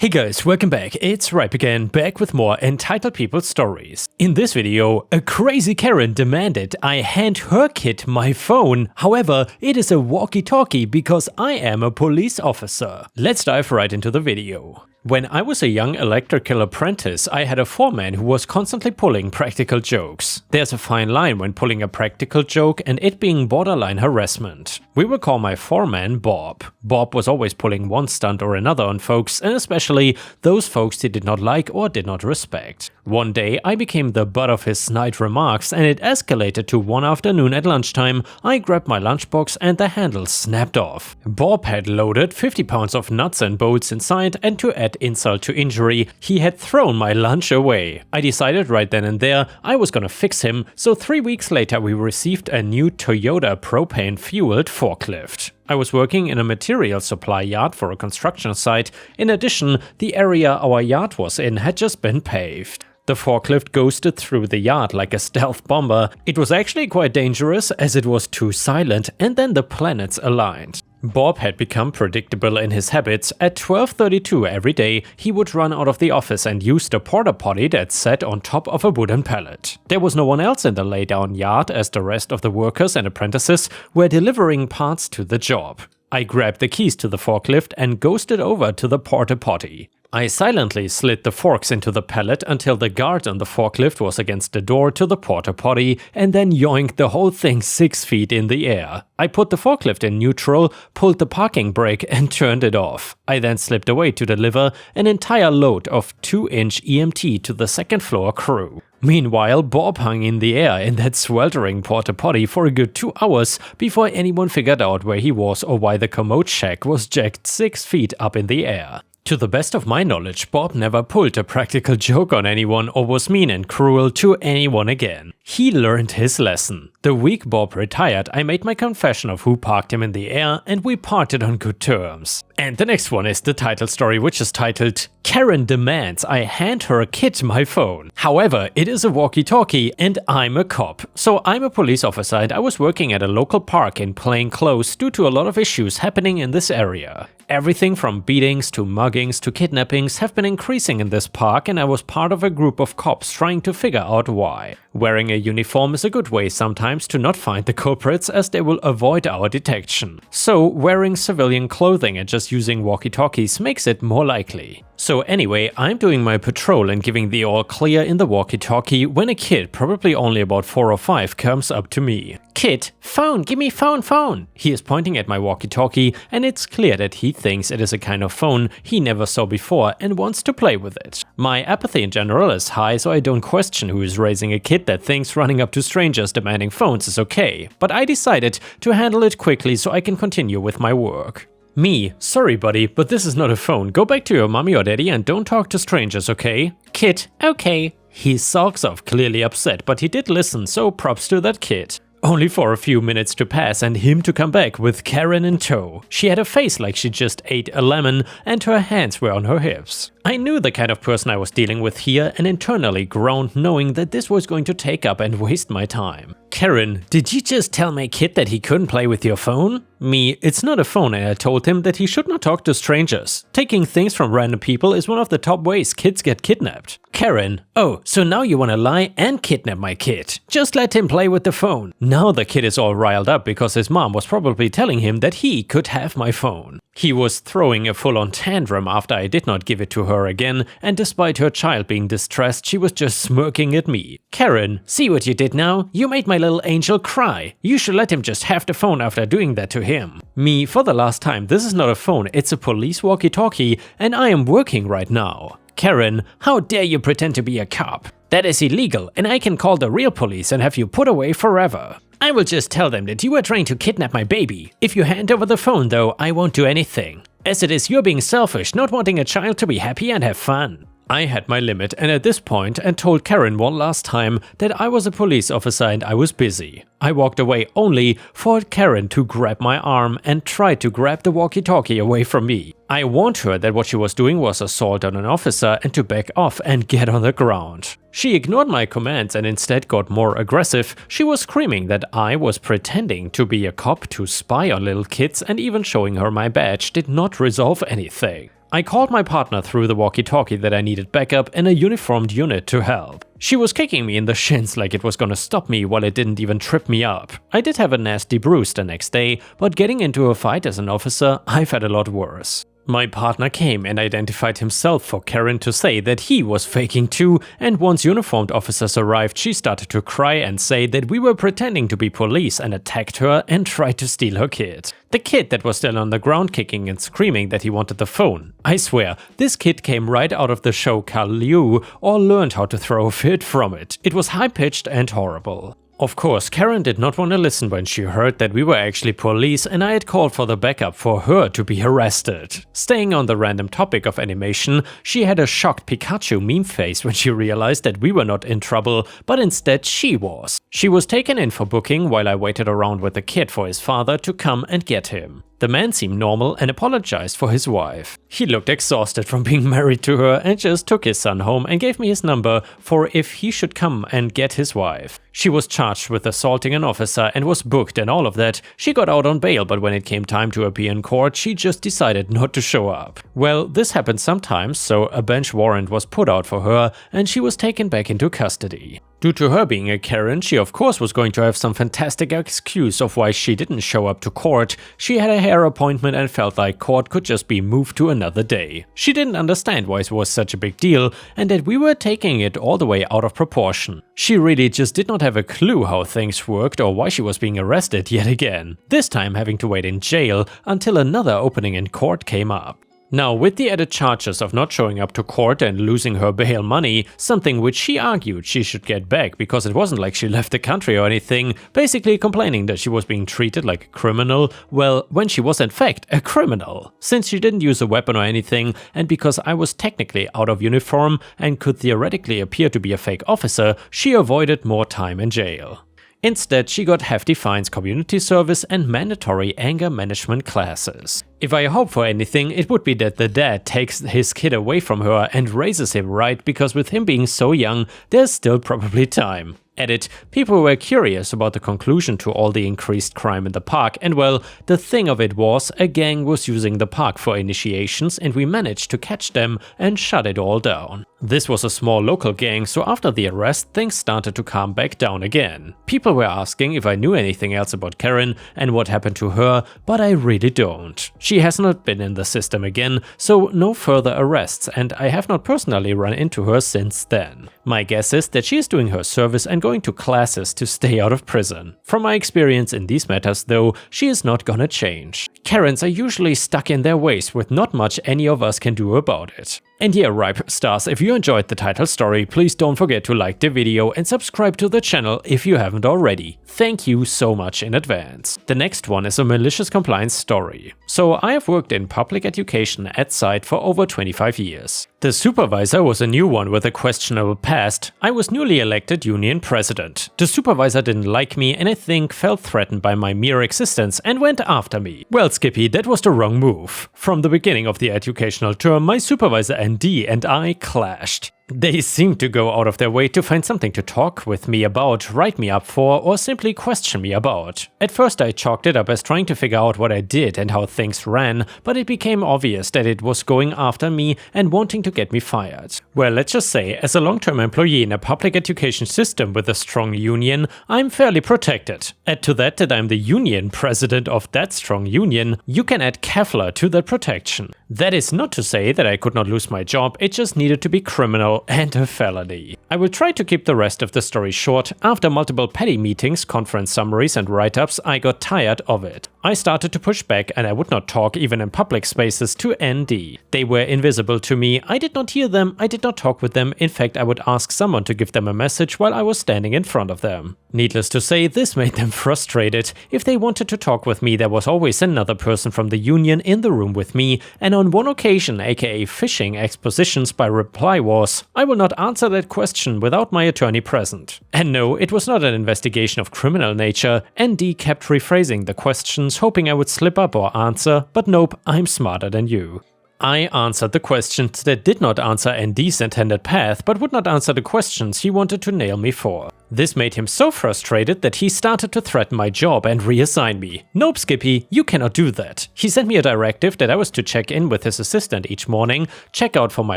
Hey guys, welcome back. It's Ripe again, back with more Entitled People stories. In this video, a crazy Karen demanded I hand her kid my phone. However, it is a walkie-talkie because I am a police officer. Let's dive right into the video. When I was a young electrical apprentice, I had a foreman who was constantly pulling practical jokes. There's a fine line when pulling a practical joke and it being borderline harassment. We will call my foreman Bob. Bob was always pulling one stunt or another on folks, and especially those folks he did not like or did not respect. One day I became the butt of his snide remarks and it escalated to one afternoon at lunchtime. I grabbed my lunchbox and the handle snapped off. Bob had loaded 50 pounds of nuts and bolts inside, and to add insult to injury, he had thrown my lunch away. I decided right then and there I was gonna fix him, so 3 weeks later we received a new Toyota propane-fueled forklift. I was working in a material supply yard for a construction site. In addition, the area our yard was in had just been paved. The forklift ghosted through the yard like a stealth bomber. It was actually quite dangerous as it was too silent, and then the planets aligned. Bob had become predictable in his habits. At 12:32 every day, he would run out of the office and use the porta potty that sat on top of a wooden pallet. There was no one else in the laydown yard as the rest of the workers and apprentices were delivering parts to the job. I grabbed the keys to the forklift and ghosted over to the porta potty. I silently slid the forks into the pallet until the guard on the forklift was against the door to the porta potty, and then yoinked the whole thing 6 feet in the air. I put the forklift in neutral, pulled the parking brake and turned it off. I then slipped away to deliver an entire load of 2-inch EMT to the second floor crew. Meanwhile, Bob hung in the air in that sweltering porta potty for a good 2 hours before anyone figured out where he was or why the commode shack was jacked 6 feet up in the air. To the best of my knowledge, Bob never pulled a practical joke on anyone or was mean and cruel to anyone again. He learned his lesson. The week Bob retired, I made my confession of who parked him in the air, and we parted on good terms. And the next one is the title story, which is titled, Karen demands I hand her kid my phone. However, it is a walkie-talkie and I'm a cop. So I'm a police officer and I was working at a local park in plain clothes due to a lot of issues happening in this area. Everything from beatings to muggings to kidnappings have been increasing in this park, and I was part of a group of cops trying to figure out why. Wearing a uniform is a good way sometimes to not find the culprits, as they will avoid our detection. So wearing civilian clothing and just using walkie-talkies makes it more likely. So anyway, I'm doing my patrol and giving the all clear in the walkie-talkie when a kid, probably only about 4 or 5, comes up to me. Kid, phone, give me phone. He is pointing at my walkie-talkie, and it's clear that he thinks it is a kind of phone he never saw before and wants to play with it. My apathy in general is high, so I don't question who is raising a kid that thinks running up to strangers demanding phones is okay. But I decided to handle it quickly so I can continue with my work. Me, sorry buddy, but this is not a phone. Go back to your mommy or daddy and don't talk to strangers, okay? Kid, okay. He sulks off, clearly upset, but he did listen, so props to that kid. Only for a few minutes to pass and him to come back with Karen in tow. She had a face like she just ate a lemon and her hands were on her hips. I knew the kind of person I was dealing with here and internally groaned knowing that this was going to take up and waste my time. Karen, did you just tell my kid that he couldn't play with your phone? Me, it's not a phone, and I told him that he should not talk to strangers. Taking things from random people is one of the top ways kids get kidnapped. Karen, oh, so now you wanna lie and kidnap my kid. Just let him play with the phone. Now the kid is all riled up because his mom was probably telling him that he could have my phone. He was throwing a full-on tantrum after I did not give it to her again, and despite her child being distressed, she was just smirking at me. Karen, see what you did now? You made my little angel cry. You should let him just have the phone after doing that to him. Me, for the last time, this is not a phone, it's a police walkie-talkie, and I am working right now. Karen, how dare you pretend to be a cop? That is illegal, and I can call the real police and have you put away forever. I will just tell them that you are trying to kidnap my baby. If you hand over the phone though, I won't do anything. As it is, you're being selfish, not wanting a child to be happy and have fun. I had my limit and at this point and told Karen one last time that I was a police officer and I was busy. I walked away only for Karen to grab my arm and try to grab the walkie-talkie away from me. I warned her that what she was doing was assault on an officer and to back off and get on the ground. She ignored my commands and instead got more aggressive. She was screaming that I was pretending to be a cop to spy on little kids, and even showing her my badge did not resolve anything. I called my partner through the walkie-talkie that I needed backup and a uniformed unit to help. She was kicking me in the shins like it was gonna stop me while it didn't even trip me up. I did have a nasty bruise the next day, but getting into a fight as an officer, I've had a lot worse. My partner came and identified himself for Karen to say that he was faking too, and once uniformed officers arrived, she started to cry and say that we were pretending to be police and attacked her and tried to steal her kid. The kid that was still on the ground kicking and screaming that he wanted the phone. I swear, this kid came right out of the show Carl Liu or learned how to throw a fit from it. It was high-pitched and horrible. Of course, Karen did not want to listen when she heard that we were actually police and I had called for the backup for her to be arrested. Staying on the random topic of animation, she had a shocked Pikachu meme face when she realized that we were not in trouble, but instead she was. She was taken in for booking while I waited around with the kid for his father to come and get him. The man seemed normal and apologized for his wife. He looked exhausted from being married to her and just took his son home and gave me his number for if he should come and get his wife. She was charged with assaulting an officer and was booked and all of that. She got out on bail, but when it came time to appear in court, she just decided not to show up. Well, this happens sometimes, so a bench warrant was put out for her and she was taken back into custody. Due to her being a Karen, she of course was going to have some fantastic excuse of why she didn't show up to court. She had a hair appointment and felt like court could just be moved to another day. She didn't understand why it was such a big deal and that we were taking it all the way out of proportion. She really just did not have a clue how things worked or why she was being arrested yet again, this time having to wait in jail until another opening in court came up. Now, with the added charges of not showing up to court and losing her bail money, something which she argued she should get back because it wasn't like she left the country or anything, basically complaining that she was being treated like a criminal, well, when she was in fact a criminal. Since she didn't use a weapon or anything, and because I was technically out of uniform and could theoretically appear to be a fake officer, she avoided more time in jail. Instead, she got hefty fines, community service and mandatory anger management classes. If I hope for anything, it would be that the dad takes his kid away from her and raises him right, because with him being so young, there's still probably time. Edit, people were curious about the conclusion to all the increased crime in the park, and well, the thing of it was, a gang was using the park for initiations and we managed to catch them and shut it all down. This was a small local gang, so after the arrest, things started to calm back down again. People were asking if I knew anything else about Karen and what happened to her, but I really don't. She has not been in the system again, so no further arrests, and I have not personally run into her since then. My guess is that she is doing her service and going to classes to stay out of prison. From my experience in these matters though, she is not gonna change. Karens are usually stuck in their ways with not much any of us can do about it. And yeah, Ripe Stars, if you enjoyed the title story, please don't forget to like the video and subscribe to the channel if you haven't already. Thank you so much in advance. The next one is a malicious compliance story. So I have worked in public education at site for over 25 years. The supervisor was a new one with a questionable past. I was newly elected union president. The supervisor didn't like me and I think felt threatened by my mere existence and went after me. Well, Skippy, that was the wrong move. From the beginning of the educational term, my supervisor ND and I clashed. They seemed to go out of their way to find something to talk with me about, write me up for, or simply question me about. At first I chalked it up as trying to figure out what I did and how things ran, but it became obvious that it was going after me and wanting to get me fired. Well, let's just say, as a long-term employee in a public education system with a strong union, I'm fairly protected. Add to that I'm the union president of that strong union, you can add Kevlar to that protection. That is not to say that I could not lose my job, it just needed to be criminal and a felony. I will try to keep the rest of the story short. After multiple petty meetings, conference summaries and write-ups, I got tired of it. I started to push back and I would not talk even in public spaces to ND. They were invisible to me, I did not hear them, I did not talk with them, in fact I would ask someone to give them a message while I was standing in front of them. Needless to say, this made them frustrated. If they wanted to talk with me, there was always another person from the union in the room with me, and on one occasion, aka phishing expositions by reply was, I will not answer that question without my attorney present. And no, it was not an investigation of criminal nature. ND kept rephrasing the questions, hoping I would slip up or answer, but nope, I'm smarter than you. I answered the questions that did not answer ND's intended path, but would not answer the questions he wanted to nail me for. This made him so frustrated that he started to threaten my job and reassign me. Nope, Skippy, you cannot do that. He sent me a directive that I was to check in with his assistant each morning, check out for my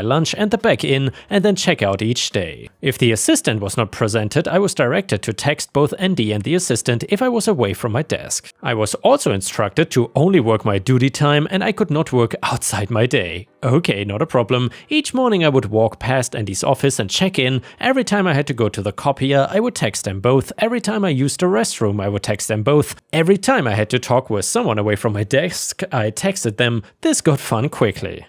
lunch and the back in, and then check out each day. If the assistant was not presented, I was directed to text both Andy and the assistant if I was away from my desk. I was also instructed to only work my duty time and I could not work outside my day. Okay, not a problem. Each morning I would walk past Andy's office and check in. Every time I had to go to the copier, I would text them both. Every time I used the restroom, I would text them both. Every time I had to talk with someone away from my desk, I texted them. This got fun quickly.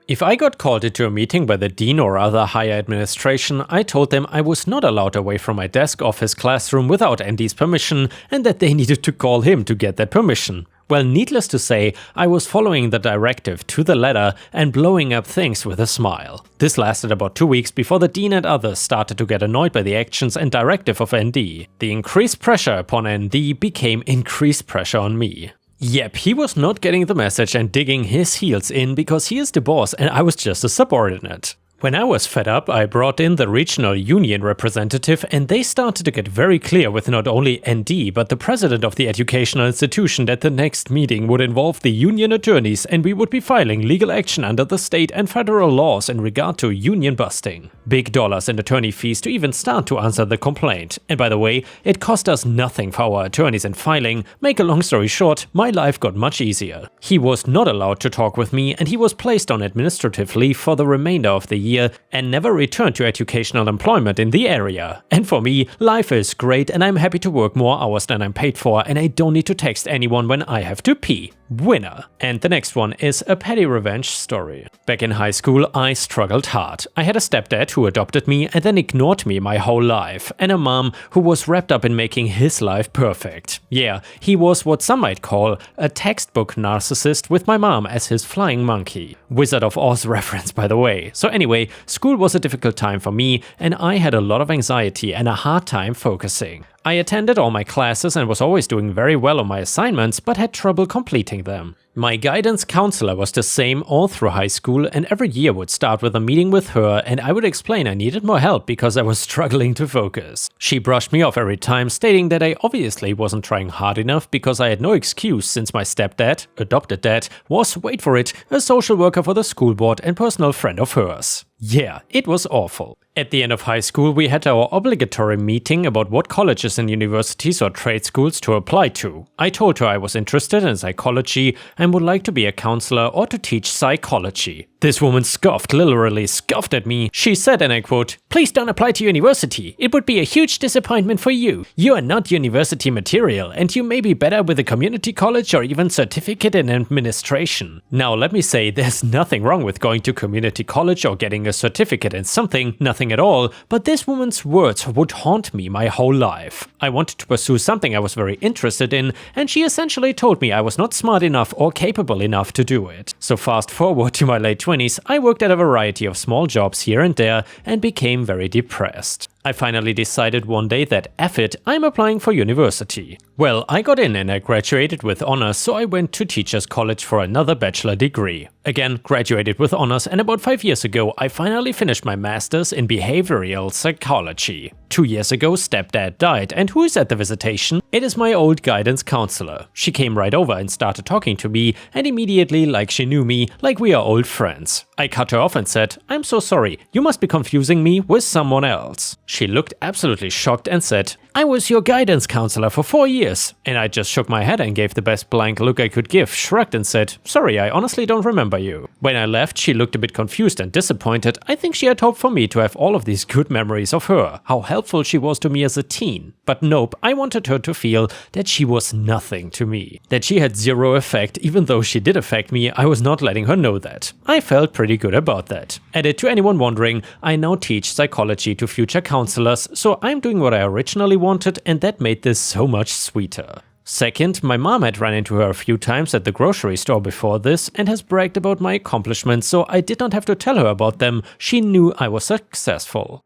If I got called into a meeting by the dean or other higher administration, I told them I was not allowed away from my desk office classroom without Andy's permission and that they needed to call him to get that permission. Well, needless to say, I was following the directive to the letter and blowing up things with a smile. This lasted about 2 weeks before the dean and others started to get annoyed by the actions and directive of ND. The increased pressure upon ND became increased pressure on me. Yep, he was not getting the message and digging his heels in because he is the boss and I was just a subordinate. When I was fed up, I brought in the regional union representative and they started to get very clear with not only ND but the president of the educational institution that the next meeting would involve the union attorneys and we would be filing legal action under the state and federal laws in regard to union busting. Big dollars in attorney fees to even start to answer the complaint. And by the way, it cost us nothing for our attorneys in filing. Make a long story short, my life got much easier. He was not allowed to talk with me and he was placed on administrative leave for the remainder of the year and never returned to educational employment in the area. And for me, life is great and I'm happy to work more hours than I'm paid for and I don't need to text anyone when I have to pee. Winner. And the next one is a petty revenge story. Back in high school, I struggled hard. I had a stepdad who adopted me and then ignored me my whole life, and a mom who was wrapped up in making his life perfect. Yeah, he was what some might call a textbook narcissist with my mom as his flying monkey. Wizard of Oz reference, by the way. So anyway, school was a difficult time for me and I had a lot of anxiety and a hard time focusing. I attended all my classes and was always doing very well on my assignments, but had trouble completing them. My guidance counselor was the same all through high school and every year would start with a meeting with her and I would explain I needed more help because I was struggling to focus. She brushed me off every time, stating that I obviously wasn't trying hard enough because I had no excuse since my stepdad, adopted dad, was, wait for it, a social worker for the school board and personal friend of hers. Yeah, it was awful. At the end of high school, we had our obligatory meeting about what colleges and universities or trade schools to apply to. I told her I was interested in psychology and would like to be a counselor or to teach psychology. This woman scoffed, literally scoffed at me. She said, and I quote, "Please don't apply to university. It would be a huge disappointment for you. You are not university material and you may be better with a community college or even certificate in administration." Now let me say, there's nothing wrong with going to community college or getting a certificate in something, nothing at all, but this woman's words would haunt me my whole life. I wanted to pursue something I was very interested in and she essentially told me I was not smart enough or capable enough to do it. So fast forward to my late 20s, I worked at a variety of small jobs here and there and became very depressed. I finally decided one day that F it, I'm applying for university. Well, I got in and I graduated with honors, so I went to Teachers College for another bachelor degree. Again, graduated with honors, and about 5 years ago, I finally finished my master's in behavioral psychology. 2 years ago, stepdad died, and who is at the visitation? It is my old guidance counselor. She came right over and started talking to me, and immediately, like she knew me, like we are old friends. I cut her off and said, "I'm so sorry, you must be confusing me with someone else." She looked absolutely shocked and said, "I was your guidance counselor for 4 years. And I just shook my head and gave the best blank look I could give, shrugged and said, "Sorry, I honestly don't remember you." When I left, she looked a bit confused and disappointed. I think she had hoped for me to have all of these good memories of her, how helpful she was to me as a teen. But nope, I wanted her to feel that she was nothing to me. That she had zero effect, even though she did affect me, I was not letting her know that. I felt pretty good about that. Added to anyone wondering, I now teach psychology to future counselors, so I'm doing what I originally wanted, and that made this so much sweeter. Second, my mom had run into her a few times at the grocery store before this and has bragged about my accomplishments, so I did not have to tell her about them. She knew I was successful.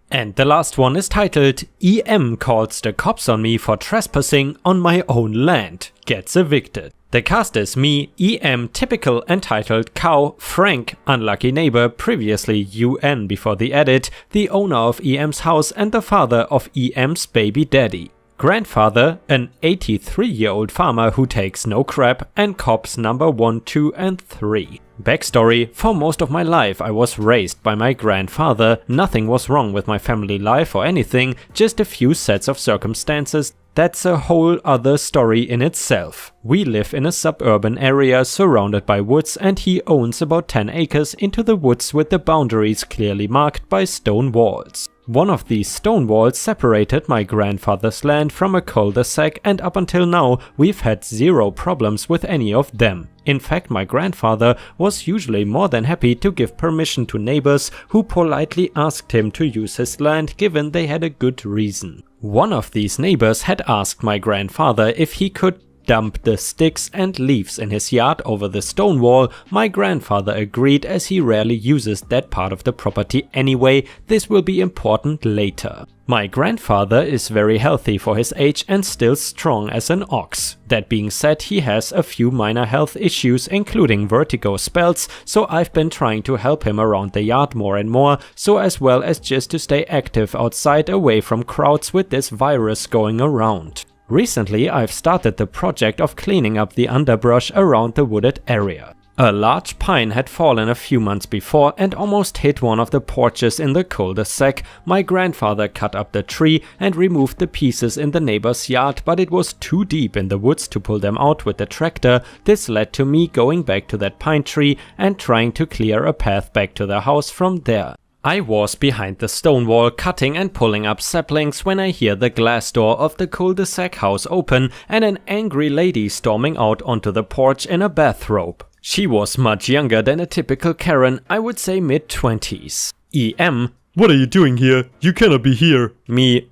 And the last one is titled EM calls the cops on me for trespassing on my own land, gets evicted. The cast is me, EM, typical entitled cow, Frank, unlucky neighbor, previously UN before the edit, the owner of EM's house and the father of EM's baby daddy. Grandfather, an 83-year-old farmer who takes no crap, and cops number 1, 2 and 3. Backstory: for most of my life I was raised by my grandfather. Nothing was wrong with my family life or anything, just a few sets of circumstances. That's a whole other story in itself. We live in a suburban area surrounded by woods, and he owns about 10 acres into the woods with the boundaries clearly marked by stone walls. One of these stone walls separated my grandfather's land from a cul-de-sac, and up until now we've had zero problems with any of them. In fact, my grandfather was usually more than happy to give permission to neighbors who politely asked him to use his land given they had a good reason. One of these neighbors had asked my grandfather if he could dump the sticks and leaves in his yard over the stone wall. My grandfather agreed, as he rarely uses that part of the property anyway. This will be important later. My grandfather is very healthy for his age and still strong as an ox. That being said, he has a few minor health issues, including vertigo spells, so I've been trying to help him around the yard more and more, so as well as just to stay active outside away from crowds with this virus going around. Recently I've started the project of cleaning up the underbrush around the wooded area. A large pine had fallen a few months before and almost hit one of the porches in the cul-de-sac. My grandfather cut up the tree and removed the pieces in the neighbor's yard, but it was too deep in the woods to pull them out with the tractor. This led to me going back to that pine tree and trying to clear a path back to the house from there. I was behind the stone wall cutting and pulling up saplings when I hear the glass door of the cul-de-sac house open and an angry lady storming out onto the porch in a bathrobe. She was much younger than a typical Karen, I would say mid-20s. EM: What are you doing here? You cannot be here. Me: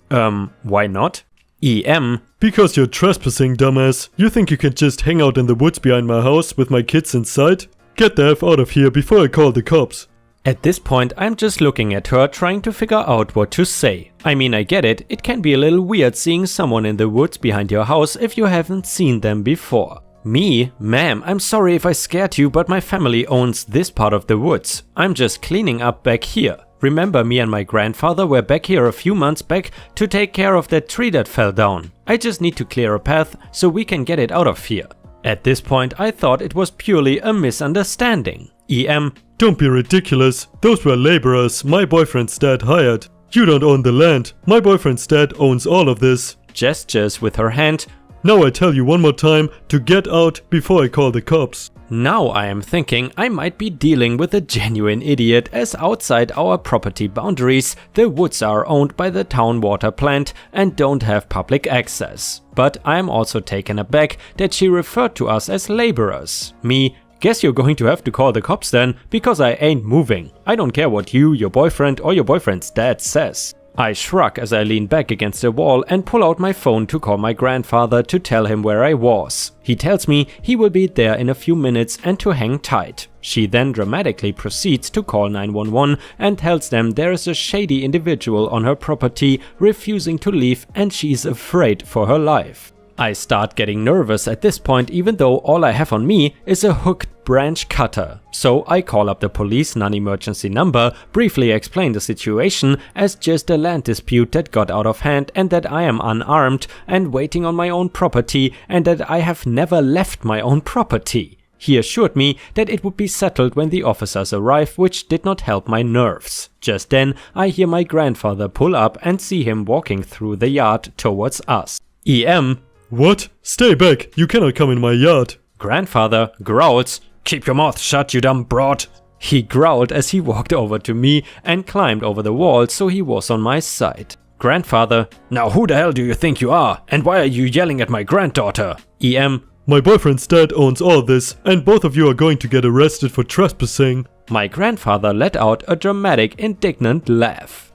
why not? EM: Because you're trespassing, dumbass. You think you can just hang out in the woods behind my house with my kids inside? Get the F out of here before I call the cops. At this point I'm just looking at her, trying to figure out what to say. I mean, I get it, it can be a little weird seeing someone in the woods behind your house if you haven't seen them before. Me: Ma'am, I'm sorry if I scared you, but my family owns this part of the woods. I'm just cleaning up back here. Remember, me and my grandfather were back here a few months back to take care of that tree that fell down. I just need to clear a path so we can get it out of here. At this point I thought it was purely a misunderstanding. EM: Don't be ridiculous. Those were laborers my boyfriend's dad hired. You don't own the land. My boyfriend's dad owns all of this. Gestures with her hand. Now I tell you one more time to get out before I call the cops. Now I am thinking I might be dealing with a genuine idiot, as outside our property boundaries the woods are owned by the town water plant and don't have public access. But I am also taken aback that she referred to us as laborers. Me: Guess you're going to have to call the cops then, because I ain't moving. I don't care what you, your boyfriend or your boyfriend's dad says. I shrug as I lean back against the wall and pull out my phone to call my grandfather to tell him where I was. He tells me he will be there in a few minutes and to hang tight. She then dramatically proceeds to call 911 and tells them there is a shady individual on her property refusing to leave and she's afraid for her life. I start getting nervous at this point, even though all I have on me is a hooked branch cutter. So I call up the police non-emergency number, briefly explain the situation as just a land dispute that got out of hand and that I am unarmed and waiting on my own property and that I have never left my own property. He assured me that it would be settled when the officers arrive, which did not help my nerves. Just then I hear my grandfather pull up and see him walking through the yard towards us. EM: What? Stay back, you cannot come in my yard. Grandfather growls: Keep your mouth shut, you dumb broad. He growled as he walked over to me and climbed over the wall so he was on my side. Grandfather: Now who the hell do you think you are? And why are you yelling at my granddaughter? EM: My boyfriend's dad owns all this, and both of you are going to get arrested for trespassing. My grandfather let out a dramatic, indignant laugh.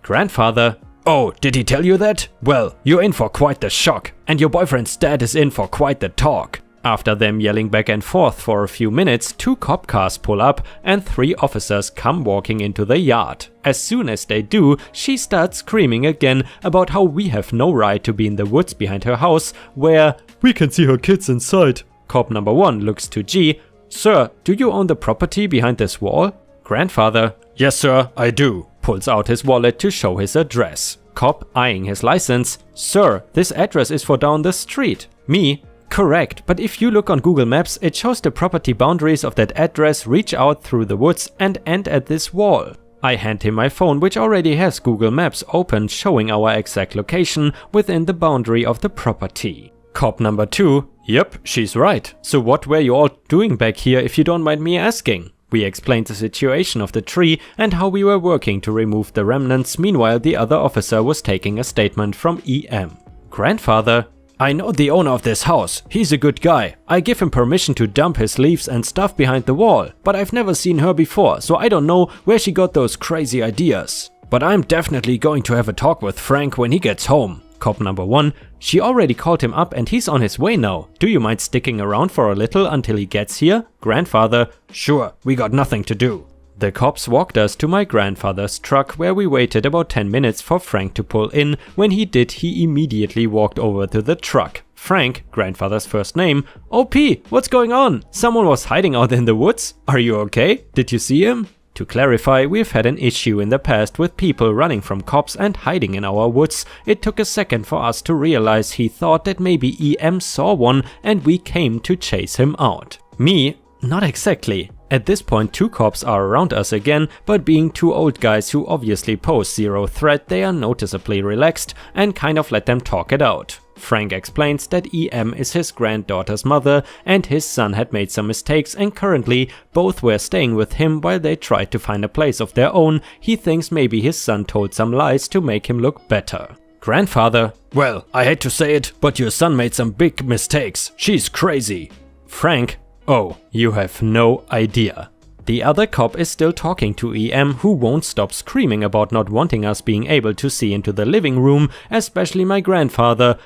Grandfather: Oh, did he tell you that? Well, you're in for quite the shock, and your boyfriend's dad is in for quite the talk. After them yelling back and forth for a few minutes, 2 cop cars pull up and 3 officers come walking into the yard. As soon as they do, she starts screaming again about how we have no right to be in the woods behind her house where we can see her kids inside. Cop number 1 looks to G. Sir, do you own the property behind this wall? Grandfather, yes sir, I do. Pulls out his wallet to show his address. Cop eyeing his license. Sir, this address is for down the street. Me, correct, but if you look on Google Maps, it shows the property boundaries of that address reach out through the woods and end at this wall. I hand him my phone, which already has Google Maps open, showing our exact location within the boundary of the property. Cop number 2, yep, she's right. So what were you all doing back here if you don't mind me asking? We explained the situation of the tree and how we were working to remove the remnants. Meanwhile, the other officer was taking a statement from EM. Grandfather, I know the owner of this house. He's a good guy. I give him permission to dump his leaves and stuff behind the wall, but I've never seen her before, so I don't know where she got those crazy ideas. But I'm definitely going to have a talk with Frank when he gets home. Cop number 1, she already called him up and he's on his way now. Do you mind sticking around for a little until he gets here? Grandfather, sure, we got nothing to do. The cops walked us to my grandfather's truck where we waited about 10 minutes for Frank to pull in. When he did, he immediately walked over to the truck. Frank, grandfather's first name, OP, what's going on? Someone was hiding out in the woods? Are you okay? Did you see him? To clarify, we've had an issue in the past with people running from cops and hiding in our woods. It took a second for us to realize he thought that maybe EM saw one and we came to chase him out. Me? Not exactly. At this point 2 cops are around us again, but being 2 old guys who obviously pose zero threat, they are noticeably relaxed and kind of let them talk it out. Frank explains that EM is his granddaughter's mother and his son had made some mistakes and currently both were staying with him while they tried to find a place of their own. He thinks maybe his son told some lies to make him look better. Grandfather, well, I hate to say it, but your son made some big mistakes. She's crazy. Frank, oh, you have no idea. The other cop is still talking to EM, who won't stop screaming about not wanting us being able to see into the living room, especially my grandfather,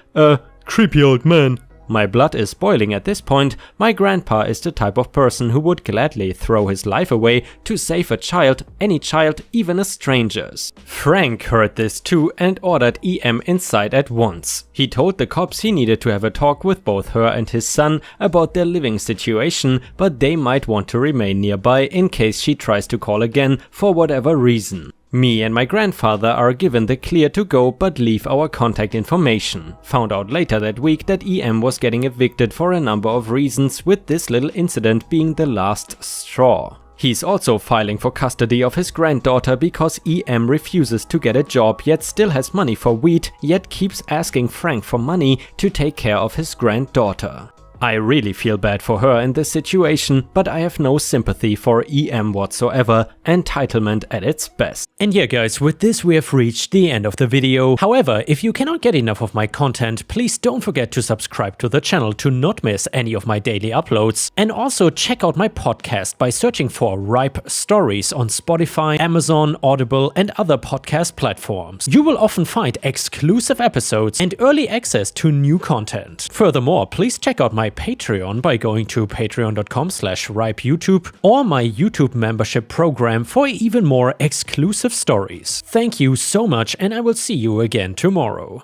creepy old man. My blood is boiling at this point. My grandpa is the type of person who would gladly throw his life away to save a child, any child, even a stranger's. Frank heard this too and ordered EM inside at once. He told the cops he needed to have a talk with both her and his son about their living situation, but they might want to remain nearby in case she tries to call again for whatever reason. Me and my grandfather are given the clear to go but leave our contact information. Found out later that week that EM was getting evicted for a number of reasons, with this little incident being the last straw. He's also filing for custody of his granddaughter because EM refuses to get a job yet still has money for weed, yet keeps asking Frank for money to take care of his granddaughter. I really feel bad for her in this situation, but I have no sympathy for EM whatsoever, entitlement at its best. And yeah guys, with this we have reached the end of the video. However, if you cannot get enough of my content, please don't forget to subscribe to the channel to not miss any of my daily uploads. And also check out my podcast by searching for Ripe Stories on Spotify, Amazon, Audible and other podcast platforms. You will often find exclusive episodes and early access to new content. Furthermore, please check out my Patreon by going to patreon.com/ripeyoutube or my YouTube membership program for even more exclusive stories. Thank you so much and I will see you again tomorrow.